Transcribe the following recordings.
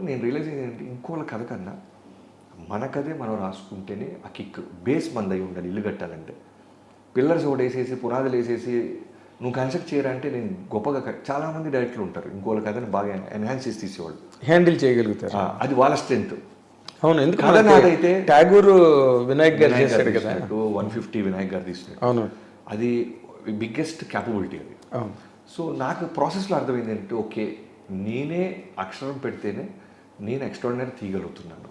నేను రియలైజ్ ఏంటంటే ఇంకోళ్ళ కథ కన్నా మన కథే మనం రాసుకుంటేనే ఆ కిక్ బేస్ మందై ఉండాలి. ఇల్లు కట్టాలంటే పిల్లర్స్ ఒకటి వేసేసి పునాదులు వేసేసి నువ్వు కన్స్ట్రక్ట్ చేయరంటే నేను గొప్పగా చాలామంది డైరెక్టర్లు ఉంటారు ఇంకోళ్ళ కథని బాగా ఎన్హాన్స్ చేసి తీసేవాళ్ళు, హ్యాండిల్ చేయగలుగుతారు. అది వాళ్ళ స్ట్రెంత్. అవును, ఎందుకంటే అయితే ట్యాగూర్ వినాయక్ గారు చేశారు కదా, 150 వినాయక్ గారు తీసినట్టు. అవును, అది బిగ్గెస్ట్ క్యాపబిలిటీ అది. సో నాకు ప్రాసెస్లో అర్థమైంది ఏంటంటే ఓకే నేనే అక్షరం పెడితేనే నేను ఎక్స్ట్రాడినరీ తీయగలుగుతున్నాను,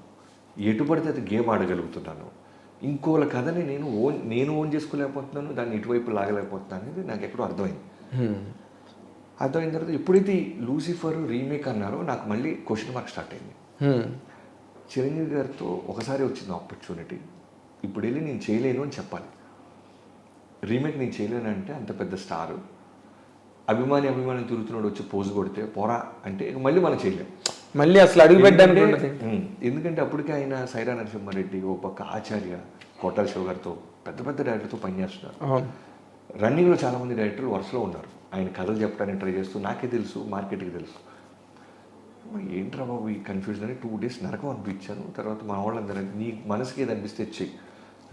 ఎటు పడితే అది గేమ్ ఆడగలుగుతున్నాను. ఇంకోళ్ళ కథని నేను ఓన్ చేసుకోలేకపోతున్నాను, దాన్ని ఇటువైపు లాగలేకపోతున్నాను అనేది నాకు ఎక్కడో అర్థమైంది. అర్థమైన తర్వాత ఎప్పుడైతే లూసిఫర్ రీమేక్ అన్నారో నాకు మళ్ళీ క్వశ్చన్ మార్క్ స్టార్ట్ అయింది. చిరంజీవి గారితో ఒకసారి వచ్చింది ఆపర్చునిటీ, ఇప్పుడు వెళ్ళి నేను చేయలేను అని చెప్పాలి. రీమేక్ నేను చేయలేను అంటే అంత పెద్ద స్టార్ అభిమానం తిరుగుతున్నాడు వచ్చి పోజు కొడితే పోరా అంటే మళ్ళీ మనం చేయలేం, మళ్ళీ అసలు అడుగు పెట్టడానికి. ఎందుకంటే అప్పటికే ఆయన సైరా నరసింహారెడ్డి, ఓ పక్క ఆచార్య, కోటాల శివ గారితో పెద్ద పెద్ద డైరెక్టర్తో పనిచేస్తున్నారు. రన్నింగ్లో చాలామంది డైరెక్టర్లు వరుసలో ఉన్నారు. ఆయన కథలు చెప్పడానికి ట్రై చేస్తూ నాకే తెలుసు, మార్కెట్కి తెలుసు. ఏంట్రా బాబు ఈ కన్ఫ్యూజన్ అని 2 days నరకం అనిపించాను. తర్వాత మా వాళ్ళందరూ నీ మనసుకి ఏది అనిపిస్తే చెయ్యి,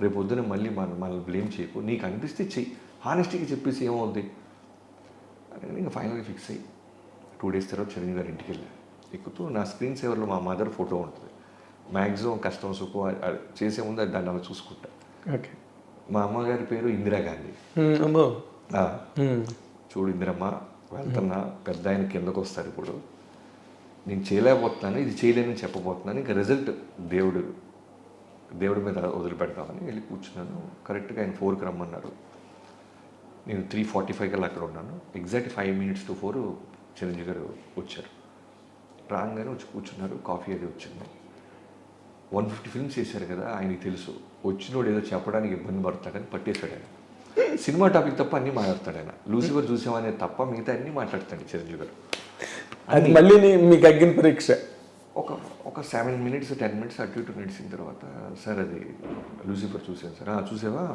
రేపు పొద్దున మళ్ళీ మనల్ని బ్లేమ్ చేయకు, నీకు అనిపిస్తే చెయ్యి, హానెస్టీగా చెప్పేసి ఏమవుద్ది అని ఇంకా ఫైనల్గా ఫిక్స్ అయ్యి 2 days తర్వాత చిరంజీవి గారి ఇంటికి వెళ్ళాను. ఎక్కుతూ నా స్క్రీన్ సేవర్లో మా మదర్ ఫోటో ఉంటుంది. మ్యాక్సిమం కష్టం సుఖం చేసే ముందు దాన్ని అలా చూసుకుంటా. ఓకే, మా అమ్మగారి పేరు ఇందిరాగాంధీ. చూడు ఇందిరమ్మ వెళ్తున్నా, పెద్ద ఆయన కిందకు వస్తారు, ఇప్పుడు నేను చేయలేకపోతున్నాను, ఇది చేయలేనని చెప్పబోతున్నాను, ఇంకా రిజల్ట్ దేవుడి మీద వదిలిపెడతామని వెళ్ళి కూర్చున్నాను. కరెక్ట్గా ఆయన 4కి రమ్మన్నారు. నేను 3:45 కల్లా అక్కడ ఉన్నాను. ఎగ్జాక్ట్ 5 minutes to 4 చిరంజీవి గారు వచ్చారు. రాగానే వచ్చి కూర్చున్నారు, కాఫీ అది వచ్చింది. 150 films చేశారు కదా, ఆయనకి తెలుసు వచ్చినోడు ఏదో చెప్పడానికి ఇబ్బంది పడతాడని పట్టేశాడు ఆయన. సినిమా టాపిక్ తప్ప అన్నీ మాట్లాడతాడు ఆయన. లూసిఫర్ చూసామనే తప్ప మిగతా అన్నీ మాట్లాడతాడు చిరంజీవి గారు. అది మళ్ళీ మీకు అగ్గిన పరీక్ష. ఒక 7 minutes 10 minutes అటు ఇటు నడిచిన తర్వాత సార్ అది లూసిఫర్ చూసాను సార్. చూసావా,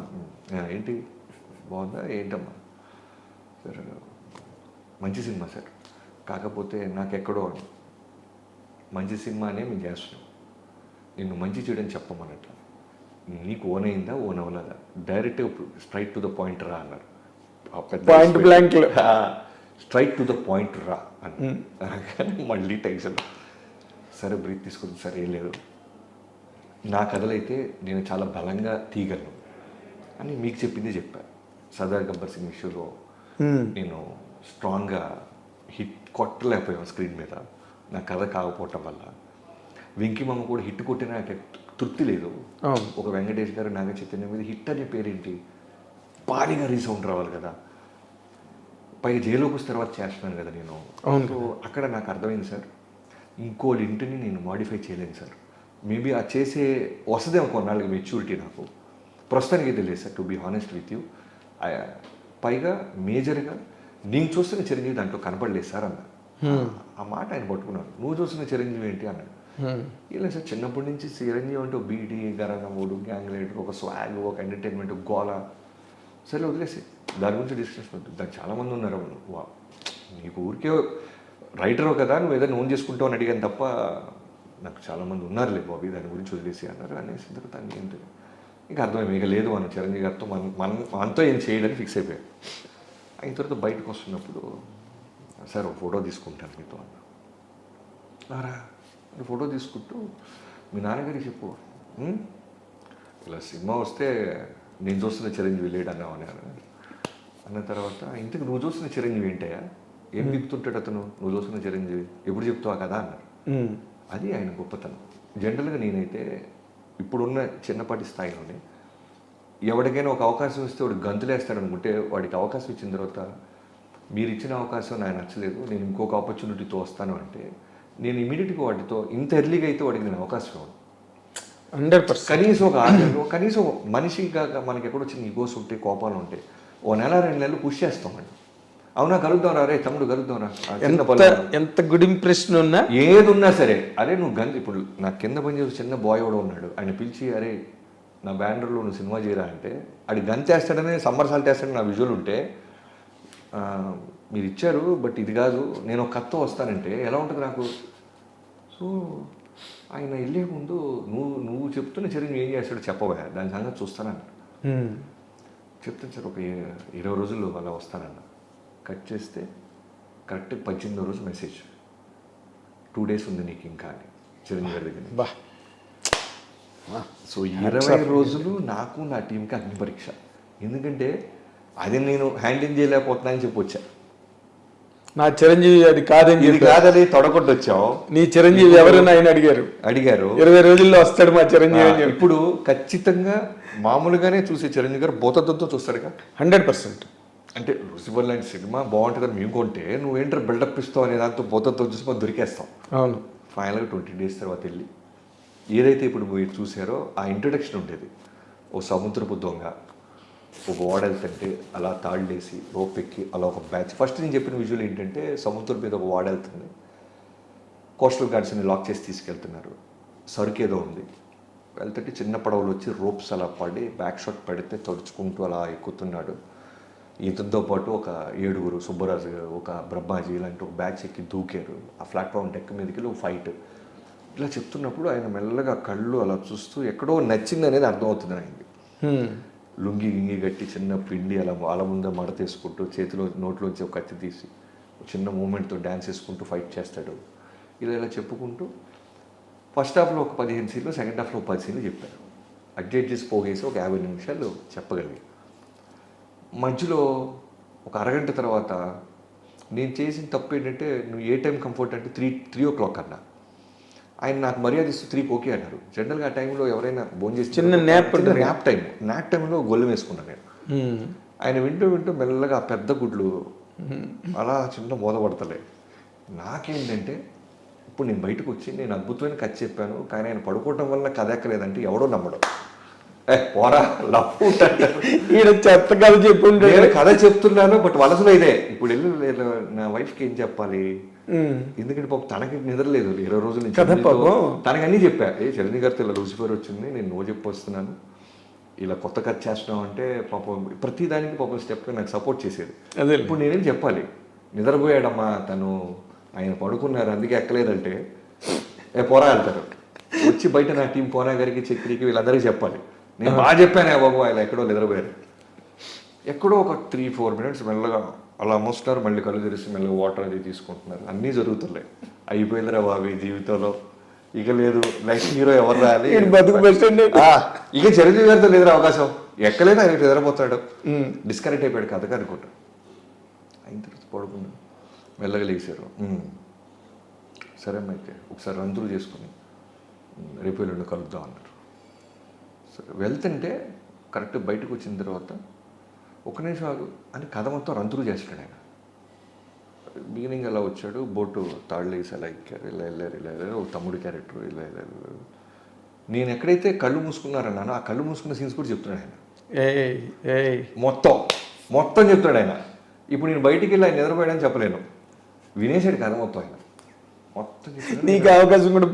ఏంటి బాగుందా, ఏంటమ్మా సార్, మంచి సినిమా సార్, కాకపోతే నాకెక్కడో మంచి సినిమానే మేము చేస్తున్నాం, నిన్ను మంచి చేయడం చెప్పమన్నట్ల, నీకు ఓన్ అయిందా ఓన్ అవ్వలేదా, direct straight to the point రా అన్నారు. Point blank straight to the point రా అని మళ్ళీ టెన్షన్. సరే బ్రీత్ తీసుకుంది, సరే ఏం లేదు, నా కథలైతే నేను చాలా బలంగా తీయగలను అని మీకు చెప్పింది చెప్పాను. సర్దార్ గబ్బర్ సింగ్ ఇష్యూలో నేను స్ట్రాంగ్గా హిట్ కొట్టలేకపోయాను స్క్రీన్ మీద, నా కథ కాకపోవటం వల్ల. వెంకీమమ్మ కూడా హిట్ కొట్టిన నాకు తృప్తి లేదు. ఒక వెంకటేష్ గారు, నాగ చైతన్య మీద హిట్ అనే పేరేంటి, భారీగా రీసౌండ్ రావాలి కదా, పైగా జైలుకి వచ్చిన తర్వాత చేస్తున్నాను కదా నేను. సో అక్కడ నాకు అర్థమైంది సార్, ఇంకోళ్ళ ఇంటిని నేను మాడిఫై చేయలేను సార్. మేబీ ఆ చేసే వస్తుందేమో కొన్నాళ్ళకి మెచ్యూరిటీ, నాకు ప్రస్తుతానికి తెలియదు sir, to be honest with you. పైగా మేజర్గా నేను చూస్తున్న చిరంజీవి దాంట్లో కనపడలేదు సార్ అన్న. ఆ మాట ఆయన పట్టుకున్నాను. నువ్వు చూస్తున్న చిరంజీవి ఏంటి అన్నాడు. ఇలా సార్ చిన్నప్పటి నుంచి చిరంజీవి అంటే ఒక బీటీ, గరగమూడు, గ్యాంగ్ లీడర్, ఒక స్వాగ్, ఒక ఎంటర్టైన్మెంట్, గోల, సరే వదిలేసి దాని గురించి డిస్కషన్ వద్దు, దానికి చాలామంది ఉన్నారు. నీకు ఊరికే రైటరు కదా, నువ్వు ఏదైనా ఓన్ చేసుకుంటావు అని అడిగాను తప్ప నాకు చాలామంది ఉన్నారులే బాబీ, దాని గురించి వదిలేసి అన్నారు. అనేసి తర్వాత ఏంటి ఇంకా అర్థమైంది, ఇక లేదు మనం చిరంజీవి గారితో మనతో ఏం చేయడానికి ఫిక్స్ అయిపోయాడు. అయిన తర్వాత బయటకు వస్తున్నప్పుడు సార్ ఒక ఫోటో తీసుకుంటాను మీతో అన్నారా. ఫోటో తీసుకుంటూ మీ నాన్నగారికి చెప్పు, ఇలా సినిమా వస్తే నేను చూస్తున్న చిరంజీవి లేడు అన్నావు అన్న తర్వాత, ఇంతకు నువ్వు చూస్తున్న చిరంజీవి ఏంటయ్యా, ఏం చెప్తుంటాడు అతను, నువ్వు చూస్తున్న చిరంజీవి ఎప్పుడు చెప్తావా కదా అన్నారు. అది ఆయన గొప్పతనం. జనరల్గా నేనైతే ఇప్పుడున్న చిన్నపాటి స్థాయిలోనే ఎవరికైనా ఒక అవకాశం ఇస్తే వాడు గంతులేస్తాడు అనుకుంటే, వాడికి అవకాశం ఇచ్చిన తర్వాత మీరు ఇచ్చిన అవకాశం నాకు నచ్చలేదు, నేను ఇంకొక ఆపర్చునిటీతో వస్తాను అంటే నేను ఇమీడియట్గా వాటితో ఇంత ఎర్లీగా అయితే వాడికి నేను అవకాశం ఇవ్వను. 100%. కనీసం ఒక 6 నెలలు, కనీసం మనిషిగా మనకి ఎక్కడో చిన్న ఈగోస్ ఉంటాయి, కోపాలు ఉంటాయి, ఓ 1-2 నెలలు పుష్ చేస్తామండి. అవునా కలుద్దాం రా, రే తమ్ముడు కలుద్దాం రా, ఎంత గుడ్ ఇంప్రెషన్ ఉన్నా ఏది ఉన్నా సరే, అరే నువ్వు ఇప్పుడు నా కింద పనిచేసి చిన్న బాయ్ కూడా ఉన్నాడు, ఆయన పిలిచి అరే నా బ్యానర్లో నువ్వు సినిమా చేయరా అంటే అది గంతేస్తాడనే సమ్మర్ సాల్ట్ వేస్తాడని నా విజువల్ ఉంటే, మీరు ఇచ్చారు బట్ ఇది కాదు, నేను ఒక కథతో వస్తానంటే ఎలా ఉంటుంది నాకు. సో ఆయన వెళ్ళే ముందు నువ్వు చెప్తున్న చిరంజీవి ఏం చేస్తాడో చెప్పవా, దాని సంగతి చూస్తానన్న. చెప్తాను సార్, ఒక 20 రోజుల్లో అలా వస్తానన్న. కట్ చేస్తే కరెక్ట్ 18వ రోజు మెసేజ్, 2 days ఉంది నీకు ఇంకా అని చిరంజీవి గారి దగ్గర. బా సో 20 రోజులు నాకు నా టీంకి అగ్ని పరీక్ష. ఎందుకంటే అది నేను హ్యాండిల్ చేయలేకపోతున్నా అని చెప్పి వచ్చా. నా చిరంజీవి అది కాదని ఇది కాదని తొడగొట్టు వచ్చావు. నీ చిరంజీవి ఎవరైనా ఆయన అడిగారు 20 రోజుల్లో వస్తాడు మా చిరంజీవి అని చెప్పి. ఇప్పుడు ఖచ్చితంగా మామూలుగానే చూసే చిరంజీవి గారు భూతత్వంతో చూస్తాడుగా 100%. అంటే లూసిఫర్ లాంటి సినిమా బాగుంటుందని మేము కొంటే నువ్వేంటారు బిల్డప్ ఇస్తావు అనే దాంతో భూతత్వం చూసి మనం దొరికేస్తాం. అవును. ఫైనల్గా 20 days తర్వాత వెళ్ళి ఏదైతే ఇప్పుడు మీరు చూసారో ఆ ఇంట్రడక్షన్ ఉండేది. ఓ సముద్రపు దొంగ ఒక ఓడెళ్తుంటే అలా తాళ్ళేసి రోప్ ఎక్కి అలా ఒక బ్యాచ్. ఫస్ట్ నేను చెప్పిన విజువల్ ఏంటంటే సముద్రం మీద ఒక ఓడెళ్తుంది, కోస్టల్ గార్డ్స్ని లాక్ చేసి తీసుకెళ్తున్నారు, సరుకు ఏదో ఉంది, వెళ్తుంటే చిన్న పడవలు వచ్చి రోప్స్ అలా పడి బ్యాక్ షాట్ పెడితే తడుచుకుంటూ అలా ఎక్కుతున్నాడు. ఇతనితో పాటు ఒక 7 సుబ్బరాజు గారు, ఒక బ్రహ్మాజీ ఇలాంటి ఒక బ్యాచ్ ఎక్కి దూకారు. ఆ ప్లాట్ఫామ్ డెక్ మీదకి వెళ్ళి ఒక ఫైట్. ఇలా చెప్తున్నప్పుడు ఆయన మెల్లగా కళ్ళు అలా చూస్తూ ఎక్కడో నచ్చింది అనేది అర్థమవుతుంది ఆయనకి. లుంగి గింగి కట్టి చిన్న పిండి అలా వాళ్ళ ముందే మడతేసుకుంటూ చేతిలో నోట్లోంచి ఒక కత్తి తీసి చిన్న మూమెంట్తో డ్యాన్స్ వేసుకుంటూ ఫైట్ చేస్తాడు. ఇలా చెప్పుకుంటూ ఫస్ట్ హాఫ్లో ఒక 15 సీన్లు, సెకండ్ హాఫ్లో ఒక 10 సీన్లు చెప్పారు. అడ్జస్ట్ చేసి పోగేసి ఒక 50 నిమిషాలు చెప్పగలిగి మధ్యలో ఒక అరగంట తర్వాత నేను చేసిన తప్పు ఏంటంటే, నువ్వు ఏ టైం కంఫర్ట్ అంటే 3 o'clock అన్నా. ఆయన నాకు మర్యాద ఇస్తూ 3 ఓకే అన్నారు. జనరల్గా ఆ టైంలో ఎవరైనా భోజనం చేసి చిన్న న్యాప్ టైంలో గొల్లు వేసుకున్నాను నేను. ఆయన వింటూ మెల్లగా ఆ పెద్ద గుడ్లు అలా చిన్న మోదపడతలే. నాకేంటంటే ఇప్పుడు నేను బయటకు వచ్చి నేను అద్భుతమైన కథ చెప్పాను, కానీ ఆయన పడుకోవటం వల్ల కథ ఎక్కలేదంటే ఎవడో నమ్మడం. పోరా లవ్ చెత్త కథ చెప్పుంటే నేను కథ చెప్తున్నాను, బట్ వలసలో ఇదే. ఇప్పుడు వెళ్ళి నా వైఫ్కి ఏం చెప్పాలి, ఎందుకంటే పాపం తనకి నిద్రలేదు 20 రోజుల నుంచి. తనకి అన్నీ చెప్పా, చిరంజీవి గారితో ఇలా లూసిఫర్ వచ్చింది, నేను నో చెప్పి వస్తున్నాను, ఇలా కొత్త కథ చేస్తున్నాం అంటే పాపం ప్రతి దానికి పాపం స్టెప్గా నాకు సపోర్ట్ చేసేది. ఇప్పుడు నేనేం చెప్పాలి, నిద్రపోయాడమ్మా తను, ఆయన పడుకున్నారు అందుకే ఎక్కలేదంటే పోరా వెళ్తారు. వచ్చి బయట నా టీం పోనా గారికి చక్రికి వీళ్ళందరికీ చెప్పాలి, నేను బాగా చెప్పానే బాబు, ఆయన ఎక్కడో నిద్రపోయారు. ఎక్కడో ఒక 3-4 minutes మెల్లగా అలా మోస్తున్నారు, మళ్ళీ కళ్ళు తెరిచి మెల్లగా వాటర్ అది తీసుకుంటున్నారు. అన్నీ జరుగుతున్నాయి. అయిపోయిందిరా బాబు జీవితంలో, ఇక లేదు, నెక్స్ట్ హీరో ఎవరు రాలి, ఇక చిరంజీవి గారితో లేదురా అవకాశం, ఎక్కలేదు, ఆయన నిద్రపోతాడు, డిస్కనెక్ట్ అయిపోయాడు కథగా అనుకుంటా. అయిన తర్వాత పడుకున్నాడు, మెల్లగా లేచారు. సరే అమ్మ అయితే ఒకసారి రంతులు చేసుకుని రేపు ఎల్లుండి కలుద్దాం అన్నారు. సరే వెళ్తుంటే కరెక్ట్ బయటకు వచ్చిన తర్వాత ఒక నిమిషం ఆగు అని కథ మొత్తం రంతులు చేస్తాడు ఆయన. బిగినింగ్ అలా వచ్చాడు, బోటు తాళ్ళు వేసి అలా ఎక్కారు, ఇలా వెళ్ళారు, ఒక తమ్ముడి క్యారెక్టర్ ఇలా వెళ్ళారు. నేను ఎక్కడైతే కళ్ళు మూసుకున్నారన్నానో ఆ కళ్ళు మూసుకున్న సీన్స్ కూడా చెప్తున్నాడు ఆయన. మొత్తం చెప్తాడు ఆయన. ఇప్పుడు నేను బయటికి వెళ్ళి ఆయన నిద్రపోయాడని చెప్పలేను, వినేసాడు కథ మొత్తం ఆయన. మొత్తం నీకు అవకాశం కూడా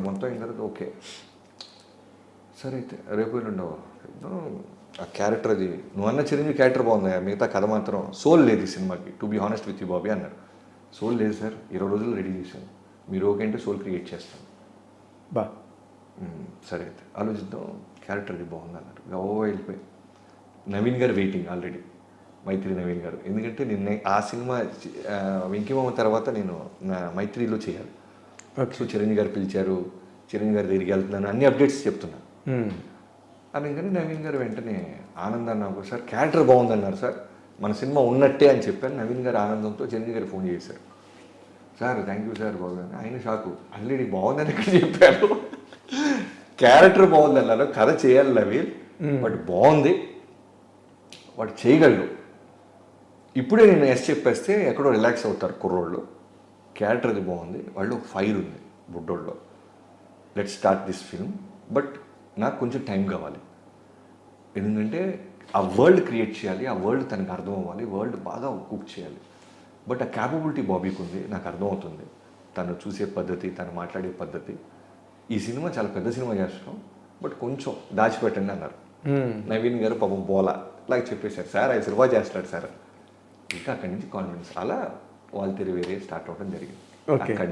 మొత్తం అయిన తర్వాత ఓకే సరే అయితే రేపు ఉండవు. ఆ క్యారెక్టర్ అది నువ్వు అన్న చిరంజీవి క్యారెక్టర్ బాగుంది, మిగతా కథ మాత్రం సోల్ లేదు ఈ సినిమాకి, to be honest with you Bobby అన్నారు. సోల్ లేదు సార్, 20 రోజులు రెడీ చేశాను, మీరు ఓకే అంటే సోల్ క్రియేట్ చేస్తాను. సరే అయితే ఆలోచిద్దాం, క్యారెక్టర్ అది బాగుంది అన్నారు. వెళ్ళిపోయి నవీన్ గారు వెయిటింగ్ ఆల్రెడీ, మైత్రి నవీన్ గారు. ఎందుకంటే నిన్న ఆ సినిమా వెంకీమామ తర్వాత నేను నా మైత్రిలో చేయాలి. సో చిరంజీవి గారు పిలిచారు, చిరంజీవి గారి దగ్గరికి వెళ్తున్నాను, అన్ని అప్డేట్స్ చెప్తున్నా. అందుకని నవీన్ గారు వెంటనే ఆనందాన్ని నాకు సార్ క్యారెక్టర్ బాగుందన్నారు సార్, మన సినిమా ఉన్నట్టే అని చెప్పాను. నవీన్ గారు ఆనందంతో చిరంజీవి గారు ఫోన్ చేశారు, సార్ థ్యాంక్ యూ సార్ బాగుందని. ఆయన షాకు, ఆల్రెడీ బాగుందని ఎక్కడ చెప్పారు, క్యారెక్టర్ బాగుంది అన్నారు, కథ చేయాలి నవీన్, బట్ బాగుంది, వాడు చేయగలడు. ఇప్పుడే నేను ఎస్ చెప్పేస్తే ఎక్కడో రిలాక్స్ అవుతారు కుర్రోళ్ళు, క్యారెక్టర్ అది బాగుంది, వాళ్ళు ఒక ఫైర్ ఉంది బుడ్డోళ్ళు, let start this film, but నాకు కొంచెం టైం కావాలి. ఎందుకంటే ఆ వరల్డ్ క్రియేట్ చేయాలి, ఆ వరల్డ్ తనకు అర్థం అవ్వాలి, వరల్డ్ బాగా కుక్ చేయాలి. బట్ ఆ క్యాపబిలిటీ బాబీకి ఉంది, నాకు అర్థమవుతుంది, తను చూసే పద్ధతి, తను మాట్లాడే పద్ధతి. ఈ సినిమా చాలా పెద్ద సినిమా చేస్తున్నాం, బట్ కొంచెం దాచిపెట్టండి అన్నారు. నవీన్ గారు పాపం బోలా లాగా చెప్పేశారు, సార్ ఆయన సినిమా చేస్తాడు సార్. ఇంకా అక్కడి నుంచి కాన్ఫిడెన్స్, అలా వాళ్ళు వేరే స్టార్ట్ అవ్వడం జరిగింది.